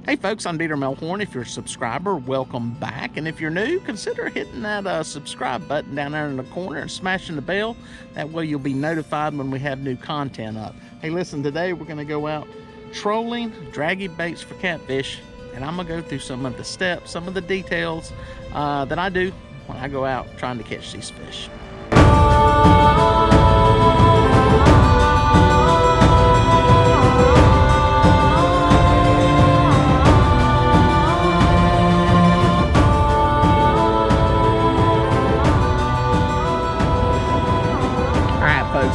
Hey folks, I'm Melhorn. If you're a subscriber, welcome back. And if you're new, consider hitting that subscribe button down there in the corner and smashing the bell. That way you'll be notified when we have new content up. Hey listen, today we're gonna go out trolling, dragging baits for catfish. And I'm gonna go through some of the steps, some of the details that I do when I go out trying to catch these fish.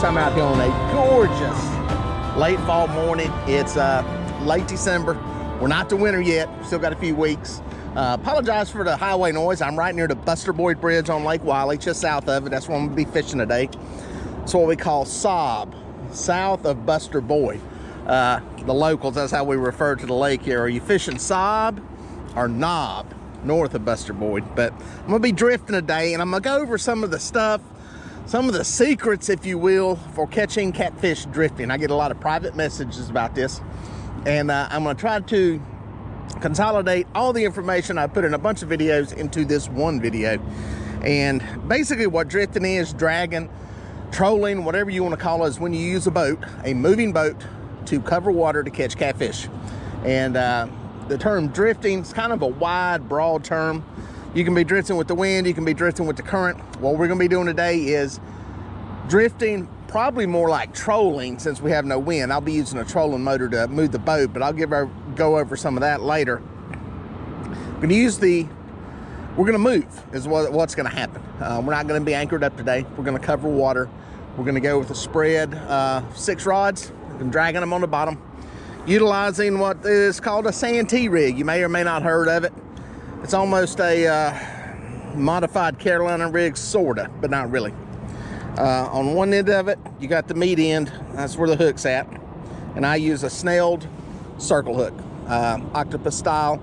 I'm out here on a gorgeous late fall morning. It's late December. We're not to winter yet. Still got a few weeks. Apologize for the highway noise. I'm right near the Buster Boyd Bridge on Lake Wiley, just south of it. That's where I'm gonna be fishing today. It's what we call SOB, south of Buster Boyd. The locals, that's how we refer to the lake here. Are you fishing SOB or NOB, north of Buster Boyd? But I'm gonna be drifting today, and I'm gonna go over some of the stuff, some of the secrets, if you will, for catching catfish drifting. I get a lot of private messages about this, and I'm going to try to consolidate all the information I put in a bunch of videos into this one video. And basically what drifting is, dragging, trolling, whatever you want to call it, is when you use a boat, a moving boat, to cover water to catch catfish. And the term drifting is kind of a wide, broad term. You can be drifting with the wind, you can be drifting with the current. What we're gonna be doing today is drifting, probably more like trolling since we have no wind. I'll be using a trolling motor to move the boat, but I'll go over some of that later. We're gonna move is what's gonna happen. We're not gonna be anchored up today. We're gonna cover water. We're gonna go with a spread, 6 rods, and dragging them on the bottom, utilizing what is called a Santee rig. You may or may not have heard of it. It's almost a modified Carolina rig, sorta, but not really. On one end of it, you got the meat end. That's where the hook's at. And I use a snailed circle hook, octopus style.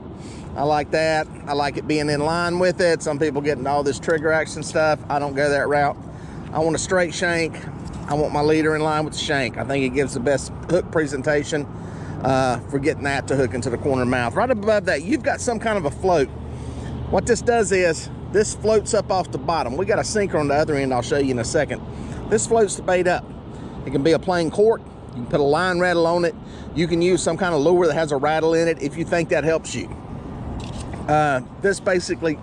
I like that. I like it being in line with it. Some people getting all this trigger action stuff. I don't go that route. I want a straight shank. I want my leader in line with the shank. I think it gives the best hook presentation for getting that to hook into the corner mouth. Right above that, you've got some kind of a float. What this does is, this floats up off the bottom. We got a sinker on the other end, I'll show you in a second. This floats the bait up. It can be a plain cork. You can put a line rattle on it. You can use some kind of lure that has a rattle in it if you think that helps you. This basically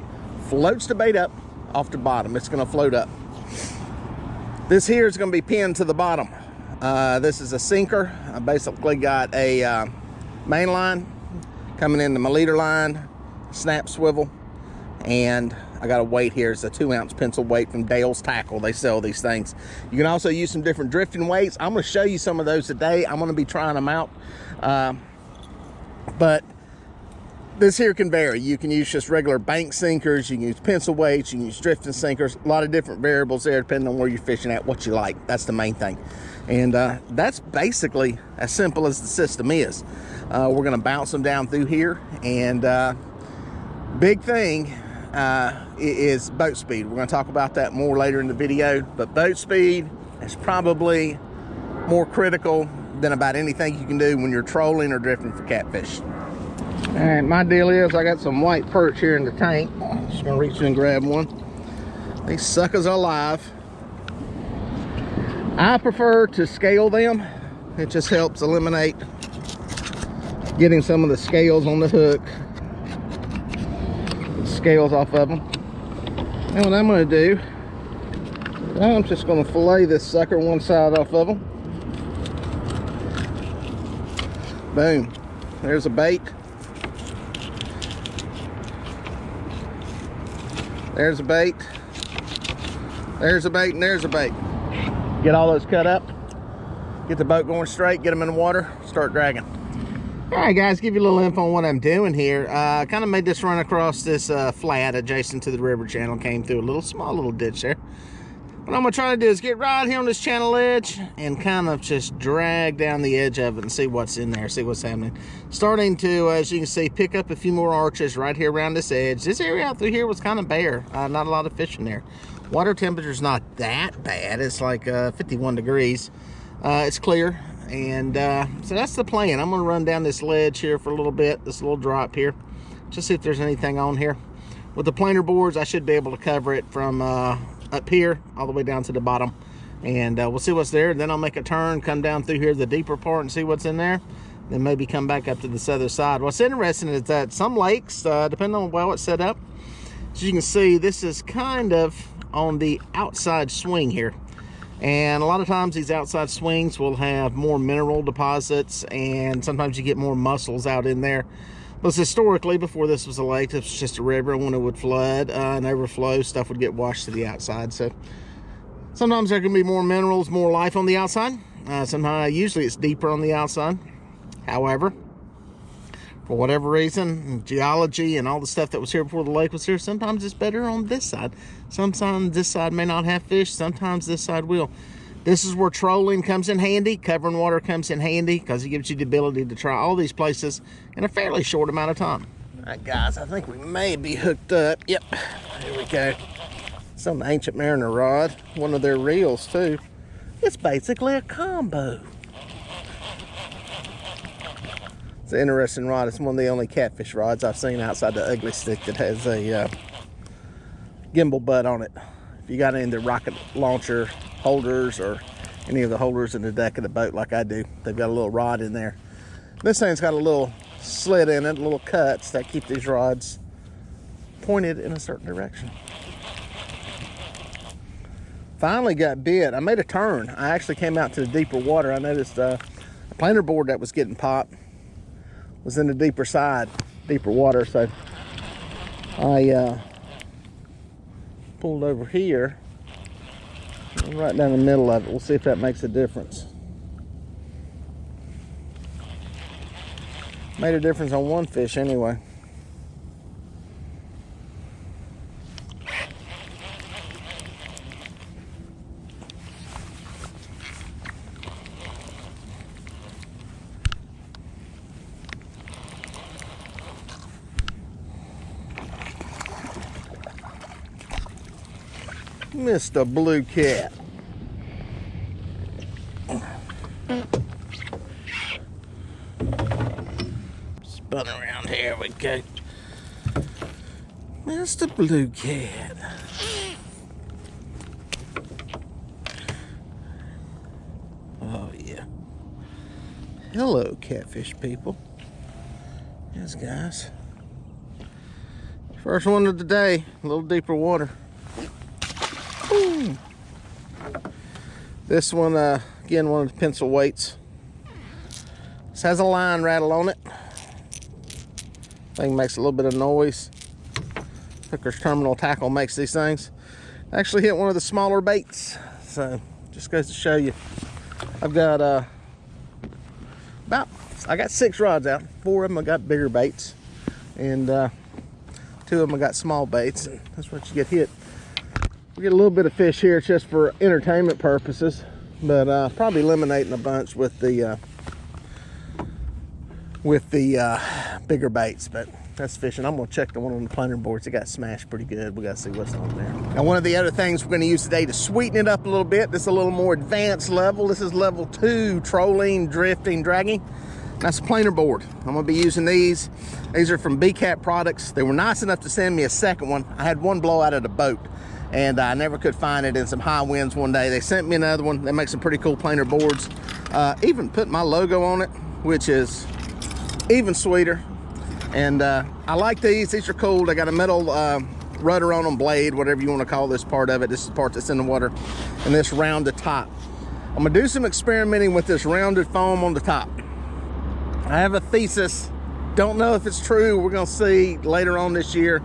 floats the bait up off the bottom. It's gonna float up. This here is gonna be pinned to the bottom. This is a sinker. I basically got a main line coming into my leader line, snap swivel, and I got a weight here. It's a 2-ounce pencil weight from Dale's Tackle. They sell these things. You can also use some different drifting weights. I'm going to show you some of those today. I'm going to be trying them out. But this here can vary. You can use just regular bank sinkers. You can use pencil weights. You can use drifting sinkers. A lot of different variables there depending on where you're fishing at, what you like. That's the main thing. And that's basically as simple as the system is. We're going to bounce them down through here. And big thing is boat speed. We're going to talk about that more later in the video, but boat speed is probably more critical than about anything you can do when you're trolling or drifting for catfish. All right, my deal is I got some white perch here in the tank. Just gonna reach in and grab one. These suckers are alive. I prefer to scale them. It just helps eliminate getting some of the scales on the hook. Scales off of them. And what I'm going to do, I'm just going to fillet this sucker one side off of them. Boom. There's a bait. There's a bait. There's a bait, and there's a bait. Get all those cut up. Get the boat going straight. Get them in the water. Start dragging. All right, guys, give you a little info on what I'm doing here. I kind of made this run across this flat adjacent to the river channel. Came through a small little ditch there. What I'm gonna try to do is get right here on this channel edge and kind of just drag down the edge of it and see what's in there, see what's happening. Starting to, as you can see, pick up a few more arches right here around this edge. This area out through here was kind of bare. Not a lot of fish in there. Water temperature's not that bad. It's like 51 degrees. It's clear. And so that's the plan. I'm gonna run down this ledge here for a little bit, this little drop here, just see if there's anything on here. With the planer boards, I should be able to cover it from up here all the way down to the bottom. And we'll see what's there. Then I'll make a turn, come down through here, the deeper part, and see what's in there. Then maybe come back up to this other side. What's interesting is that some lakes, depending on how well it's set up, as you can see, this is kind of on the outside swing here. And a lot of times these outside swings will have more mineral deposits, and sometimes you get more mussels out in there. But historically, before this was a lake, this was just a river. When it would flood and overflow, stuff would get washed to the outside. So sometimes there can be more minerals, more life on the outside. Sometimes, usually it's deeper on the outside. However, for whatever reason, geology and all the stuff that was here before the lake was here, sometimes it's better on this side. Sometimes this side may not have fish, sometimes this side will. This is where trolling comes in handy, covering water comes in handy, because it gives you the ability to try all these places in a fairly short amount of time. All right, guys, I think we may be hooked up. Yep, here we go. It's on the Ancient Mariner rod, one of their reels too. It's basically a combo. It's an interesting rod. It's one of the only catfish rods I've seen outside the ugly stick that has a gimbal butt on it. If you got any of the rocket launcher holders or any of the holders in the deck of the boat like I do, they've got a little rod in there. This thing's got a little slit in it, little cuts that keep these rods pointed in a certain direction. Finally got bit. I made a turn. I actually came out to the deeper water. I noticed a planer board that was getting popped was in the deeper side, deeper water, so I pulled over here, right down the middle of it. We'll see if that makes a difference. Made a difference on one fish anyway. Mr. Blue Cat. Spun around here we go. Mr. Blue Cat. Oh yeah. Hello, catfish people. Yes, guys. First one of the day, a little deeper water. Ooh. This one, again, one of the pencil weights. This has a line rattle on it. Thing makes a little bit of noise. Hooker's terminal tackle makes these things. Actually hit one of the smaller baits. So, just goes to show you. I've got I got 6 rods out. 4 of them I got bigger baits. And 2 of them I got small baits. And that's what you get hit. We get a little bit of fish here just for entertainment purposes, but probably eliminating a bunch with the bigger baits. But that's fishing. I'm gonna check the one on the planer boards. It got smashed pretty good. We gotta see what's on there. Now, one of the other things we're gonna use today to sweeten it up a little bit, this is a little more advanced level. This is level 2, trolling, drifting, dragging. That's a planer board. I'm gonna be using these. These are from BCAT products. They were nice enough to send me a second one. I had one blow out of the boat, and I never could find it in some high winds one day. They sent me another one. They make some pretty cool planer boards. Even put my logo on it, which is even sweeter. And I like these. These are cool. They got a metal rudder on them, blade, whatever you want to call this part of it. This is the part that's in the water. And this rounded top. I'm gonna do some experimenting with this rounded foam on the top. I have a thesis. Don't know if it's true. We're gonna see later on this year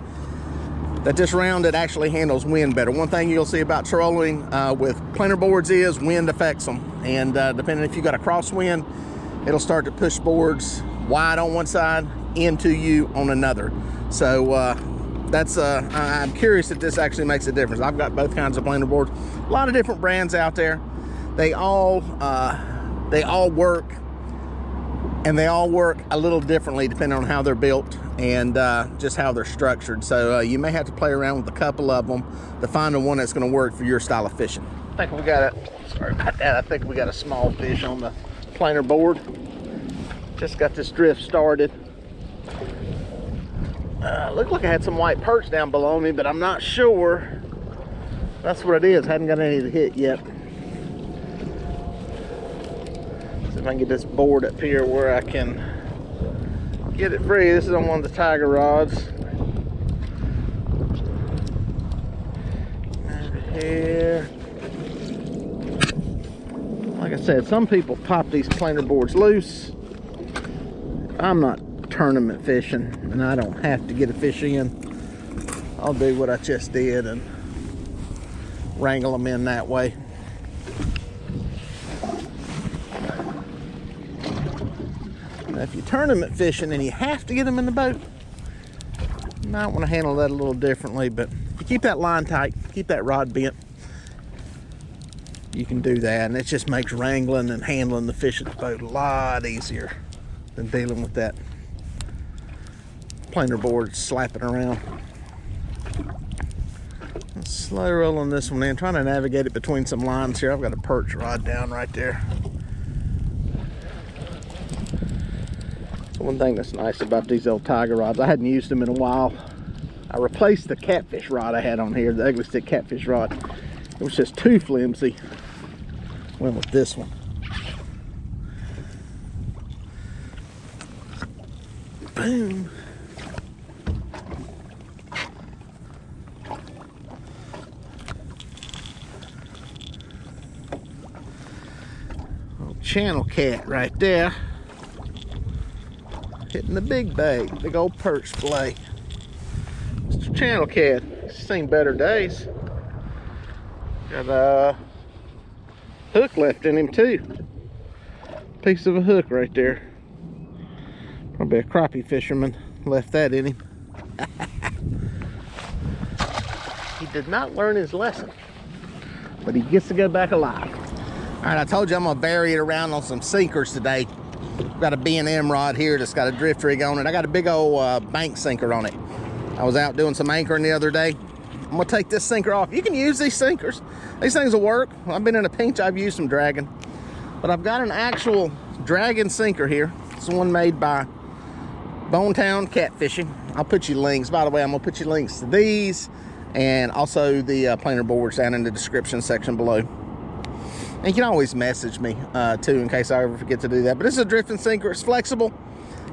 that this rounded actually handles wind better. One thing you'll see about trolling with planer boards is wind affects them. And depending if you got a crosswind, it'll start to push boards wide on one side into you on another. So that's I'm curious if this actually makes a difference. I've got both kinds of planer boards. A lot of different brands out there. They all work, and they all work a little differently depending on how they're built and just how they're structured. So you may have to play around with a couple of them to find the one that's going to work for your style of fishing. I think we got sorry about that. I think we got a small fish on the planer board. Just got this drift started. Looked like I had some white perch down below me, but I'm not sure that's what it is. Hadn't got any to hit yet. See if I can get this board up here where I can get it free. This is on one of the tiger rods. Over here. Like I said, some people pop these planer boards loose. I'm not tournament fishing and I don't have to get a fish in. I'll do what I just did and wrangle them in that way. Now, if you're tournament fishing and you have to get them in the boat, you might want to handle that a little differently, but if you keep that line tight, keep that rod bent, you can do that, and it just makes wrangling and handling the fish at the boat a lot easier than dealing with that planer board slapping around. Slow rolling this one in, trying to navigate it between some lines here. I've got a perch rod down right there. So one thing that's nice about these old tiger rods, I hadn't used them in a while. I replaced the catfish rod I had on here, the ugly stick catfish rod. It was just too flimsy. Went with this one. Boom. Old channel cat right there. Hitting the big bait, big old perch fillet. Mr. Channel cat, he's seen better days. Got a hook left in him too. Piece of a hook right there. Probably a crappie fisherman left that in him. He did not learn his lesson, but he gets to go back alive. All right, I told you I'm gonna vary it around on some sinkers today. Got a B&M rod here that's got a drift rig on it. I got a big old bank sinker on it. I was out doing some anchoring the other day. I'm gonna take this sinker off. You can use these sinkers. These things will work. I've been in a pinch, I've used them dragging. But I've got an actual dragging sinker here. It's one made by Bonetown Catfishing. I'll put you links. By the way, I'm gonna put you links to these and also the planer boards down in the description section below. And you can always message me too in case I ever forget to do that. But this is a drifting sinker. It's flexible.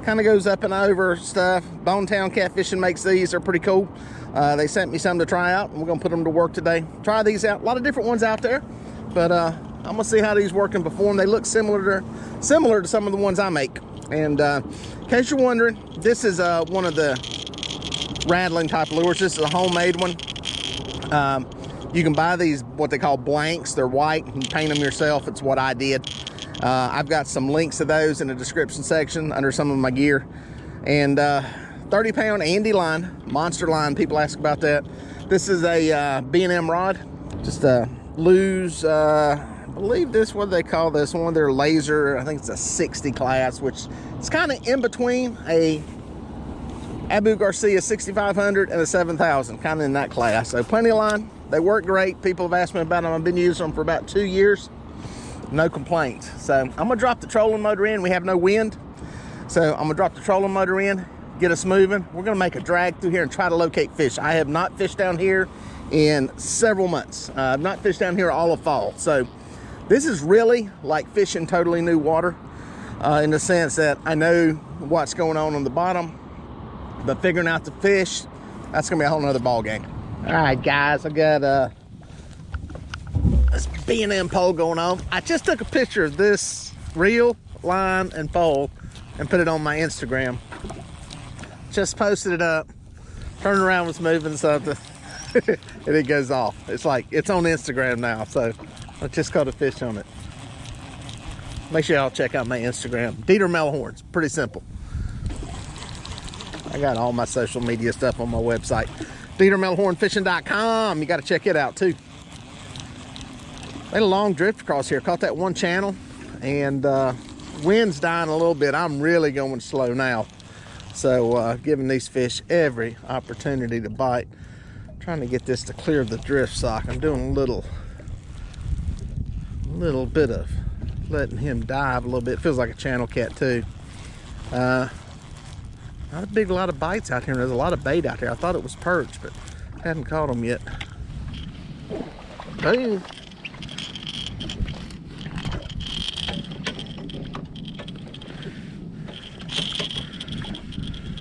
Kind of goes up and over stuff. Bonetown Catfishing makes these. They're pretty cool. They sent me some to try out, and we're gonna put them to work today. Try these out. A lot of different ones out there, but I'm gonna see how these work and perform. They look similar to some of the ones I make. And in case you're wondering, this is one of the rattling type lures. This is a homemade one. You can buy these what they call blanks. They're white. You can paint them yourself. It's what I did. I've got some links to those in the description section under some of my gear. And 30-pound Andy line, monster line. People ask about that. This is a B&M rod. Just a Lose, I believe this, what do they call this? One of their laser, I think it's a 60 class, which is kind of in between a Abu Garcia 6500 and a 7000, kind of in that class. So plenty of line. They work great. People have asked me about them. I've been using them for about 2 years. No complaints. So I'm gonna drop the trolling motor in. We have no wind, so I'm gonna drop the trolling motor in, get us moving. We're gonna make a drag through here and try to locate fish. I have not fished down here in several months. I've not fished down here all of fall. So this is really like fishing totally new water in the sense that I know what's going on the bottom, but figuring out the fish, that's gonna be a whole nother ball game. All right, guys, I got this B&M pole going on. I just took a picture of this reel, line, and pole and put it on my Instagram. Just posted it up, turned around, was moving something, and it goes off. It's like, it's on Instagram now, so I just caught a fish on it. Make sure y'all check out my Instagram. Dieter Melhorn. It's pretty simple. I got all my social media stuff on my website. DieterMelhornFishing.com. You got to check it out too. They had a long drift across here. Caught that one channel, and wind's dying a little bit. I'm really going slow now. So giving these fish every opportunity to bite. Trying to get this to clear the drift sock. I'm doing a little bit of letting him dive a little bit. Feels like a channel cat too. Not a big lot of bites out here. There's a lot of bait out here. I thought it was perch, but hadn't caught them yet. Boom.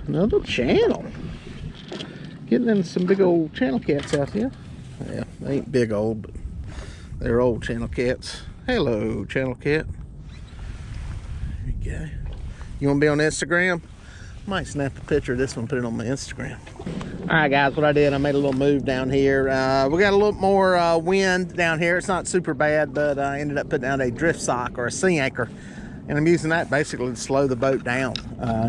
Another channel. Getting in some big old channel cats out here. Yeah, they ain't big old, but they're old channel cats. Hello, channel cat. There you go. You want to be on Instagram? Might snap a picture of this one, put it on my Instagram. All right, guys, what I did, I made a little move down here. We got a little more wind down here. It's not super bad, but I ended up putting out a drift sock or a sea anchor. And I'm using that basically to slow the boat down.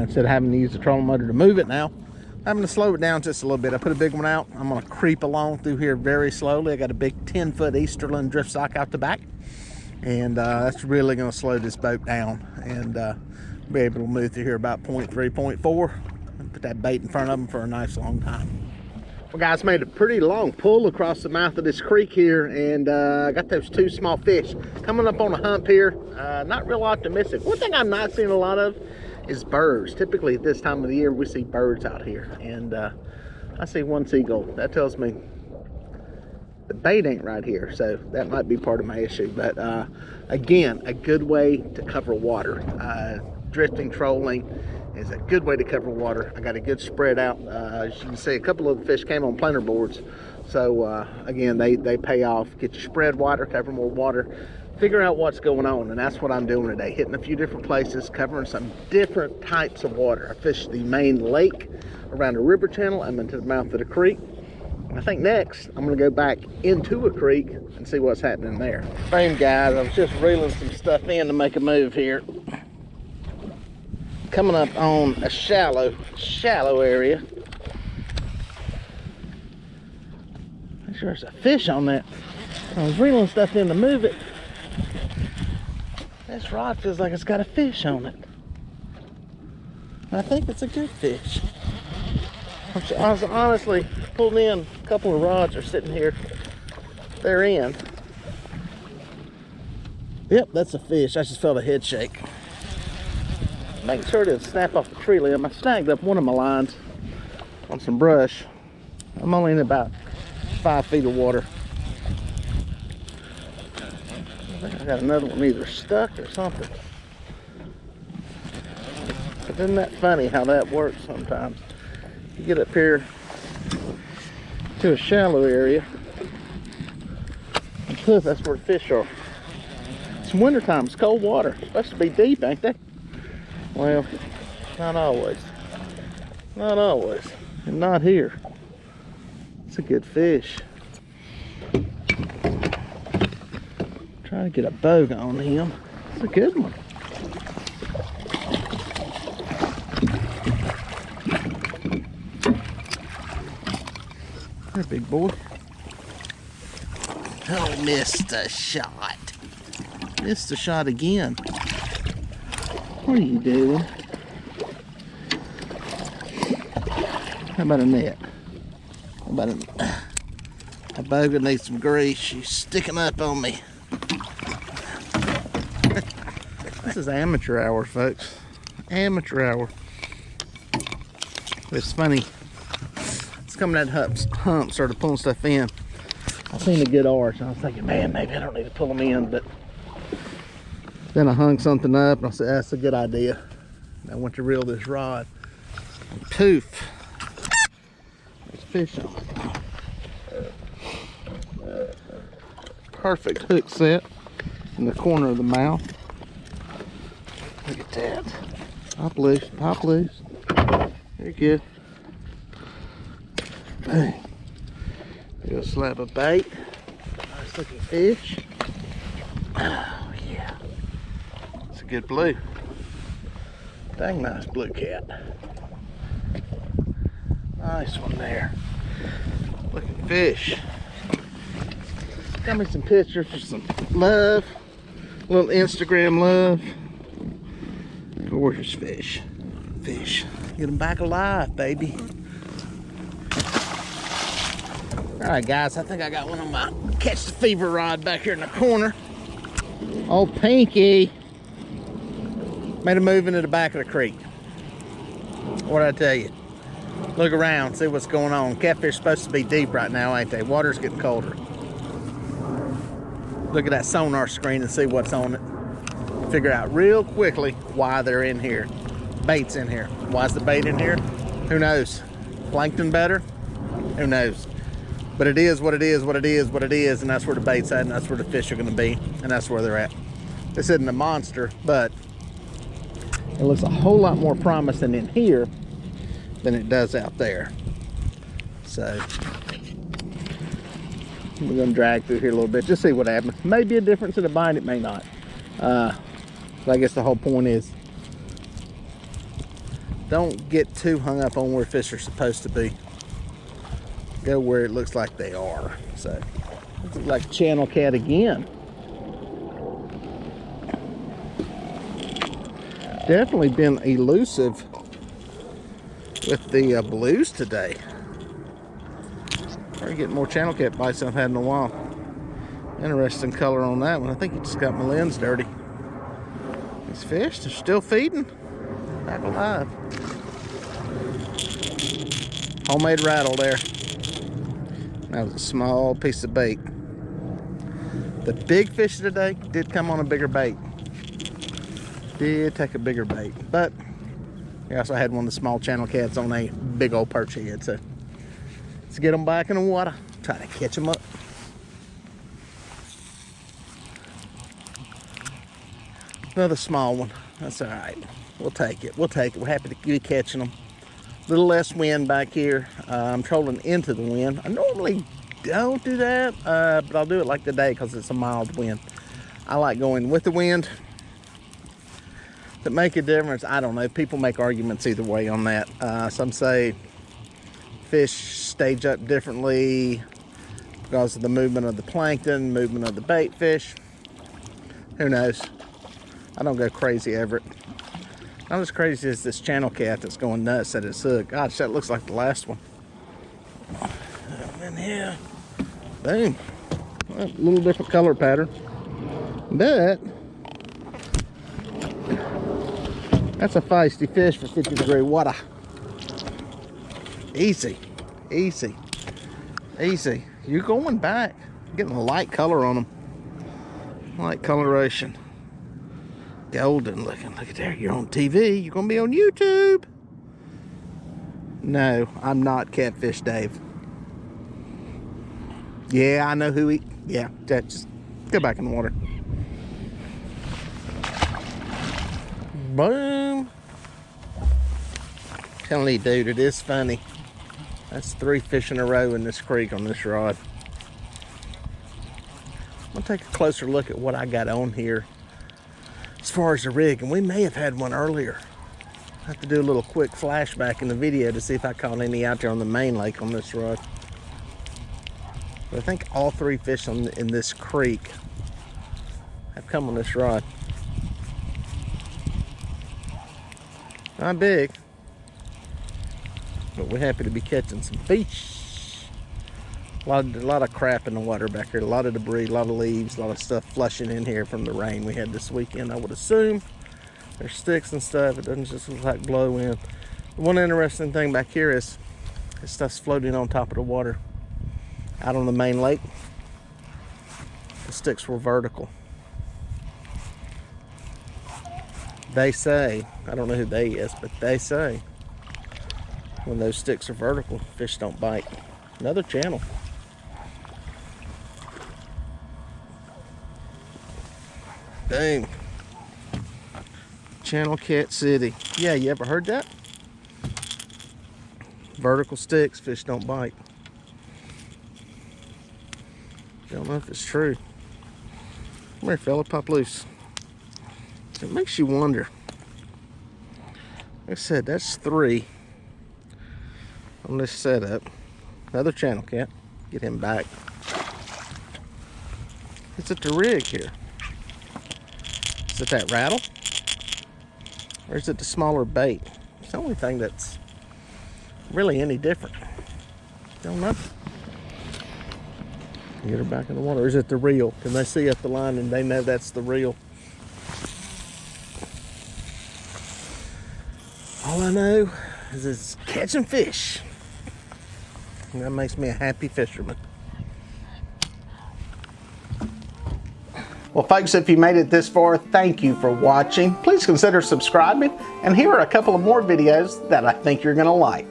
Instead of having to use the trolling motor to move it now, I'm having to slow it down just a little bit. I put a big one out. I'm gonna creep along through here very slowly. I got a big 10-foot Easterland drift sock out the back. And that's really gonna slow this boat down. And be able to move through here about 0.3, 0.4. And put that bait in front of them for a nice long time. Well, guys, made a pretty long pull across the mouth of this creek here, and I got those 2 small fish coming up on a hump here. Not real optimistic. One thing I'm not seeing a lot of is birds. Typically at this time of the year we see birds out here, and I see 1 seagull. That tells me the bait ain't right here, so that might be part of my issue. But again, a good way to cover water. Drifting trolling is a good way to cover water. I got a good spread out. As you can see, a couple of the fish came on planer boards. So again, they pay off. Get your spread wider, cover more water, figure out what's going on. And that's what I'm doing today. Hitting a few different places, covering some different types of water. I fished the main lake around a river channel. I'm into the mouth of the creek. I think next I'm gonna go back into a creek and see what's happening there. Boom, guys, I was just reeling some stuff in to make a move here. Coming up on a shallow area. Make sure there's a fish on that. I was reeling stuff in to move it. This rod feels like it's got a fish on it. I think it's a good fish. I was honestly pulled in. A couple of rods are sitting here. They're in. Yep, that's a fish. I just felt a head shake. Making sure it didn't snap off the tree limb. I snagged up one of my lines on some brush. I'm only in about 5 feet of water. I think I got another one either stuck or something. But isn't that funny how that works sometimes? You get up here to a shallow area, and poof, that's where the fish are. It's wintertime, it's cold water. It's supposed to be deep, ain't they? Well, not always. Not always. And not here. It's a good fish. Try to get a bogue on him. It's a good one. There, big boy. Oh, missed a shot. Missed a shot again. What are you doing? How about a net? How about a bogue needs some grease? She's sticking up on me. This is amateur hour, folks. Amateur hour. It's funny. It's coming at hump, started pulling stuff in. I seen a good arch, and I was thinking, man, maybe I don't need to pull them in, but then I hung something up, and I said, that's a good idea. And I went to reel this rod, and poof, there's a fish on it. Perfect hook set in the corner of the mouth. Look at that. Pop loose, pop loose. Very good. Bang. Got a slab of bait. Nice looking fish. Oh yeah. It's a good blue. Dang nice blue cat. Nice one there. Looking fish. Got me some pictures for some love. A little Instagram love. Gorgeous fish. Fish. Get them back alive, baby. All right, guys, I think I got one on my catch the fever rod back here in the corner. Oh, Pinky made a move into the back of the creek. What'd I tell you? Look around, see what's going on. Catfish supposed to be deep right now, ain't they? Water's getting colder. Look at that sonar screen and see what's on it. Figure out real quickly why they're in here. Bait's in here. Why's the bait in here? Who knows? Plankton better? Who knows? But it is what it is, what it is, what it is, and that's where the bait's at, and that's where the fish are gonna be, and that's where they're at. This isn't a monster, but it looks a whole lot more promising in here than it does out there. So we're gonna drag through here a little bit, just see what happens. Maybe a difference in the bite, it may not. But I guess the whole point is, don't get too hung up on where fish are supposed to be. Go where it looks like they are. So, looks like channel cat again. Definitely been elusive with the blues today. Probably getting more channel cat bites than I've had in a while. Interesting color on that one. I think it just got my lens dirty. These fish are still feeding. Back alive. Homemade rattle there. That was a small piece of bait. The big fish today did come on a bigger bait. Did take a bigger bait. But we also had one of the small channel cats on a big old perch head. So let's get them back in the water. Try to catch them up. Another small one. That's all right. We'll take it. We'll take it. We're happy to be catching them. A little less wind back here. I'm trolling into the wind. I normally don't do that, but I'll do it like today because it's a mild wind. I like going with the wind. To make a difference, I don't know. People make arguments either way on that. Some say fish stage up differently because of the movement of the plankton, movement of the bait fish. Who knows? I don't go crazy over it. Not as crazy as this channel cat that's going nuts at its hook. Gosh, that looks like the last one. In here. Boom. Well, a little different color pattern. But that's a feisty fish for 50-degree water. Easy. Easy. Easy. You're going back. Getting a light color on them. Light coloration. Golden looking. Look at there. You're on TV. You're going to be on YouTube. No, I'm not Catfish Dave. Yeah, I know who he... Yeah, just go back in the water. Boom. Telling you, dude, it is funny. That's 3 fish in a row in this creek on this rod. I'm going to take a closer look at what I got on here as far as the rig, and we may have had one earlier. I have to do a little quick flashback in the video to see if I caught any out there on the main lake on this rod. But I think all 3 fish in this creek have come on this rod. Not big, but we're happy to be catching some fish. A lot of crap in the water back here, a lot of debris, a lot of leaves, a lot of stuff flushing in here from the rain we had this weekend. I would assume there's sticks and stuff. It doesn't just look like blow in. The one interesting thing back here is this stuff's floating on top of the water. Out on the main lake, the sticks were vertical. They say, I don't know who they is, but they say when those sticks are vertical, fish don't bite. Another channel. Dang. Channel Cat City. Yeah, you ever heard that? Vertical sticks, fish don't bite. Don't know if it's true. Come here, fella, pop loose. It makes you wonder. Like I said, that's 3 on this setup. Another channel cat. Get him back. It's at the rig here. Is it that rattle? Or is it the smaller bait? It's the only thing that's really any different. Don't know. Get her back in the water. Or is it the reel? Can they see up the line and they know that's the reel? All I know is it's catching fish. And that makes me a happy fisherman. Well, folks, if you made it this far, thank you for watching. Please consider subscribing, and here are a couple of more videos that I think you're going to like.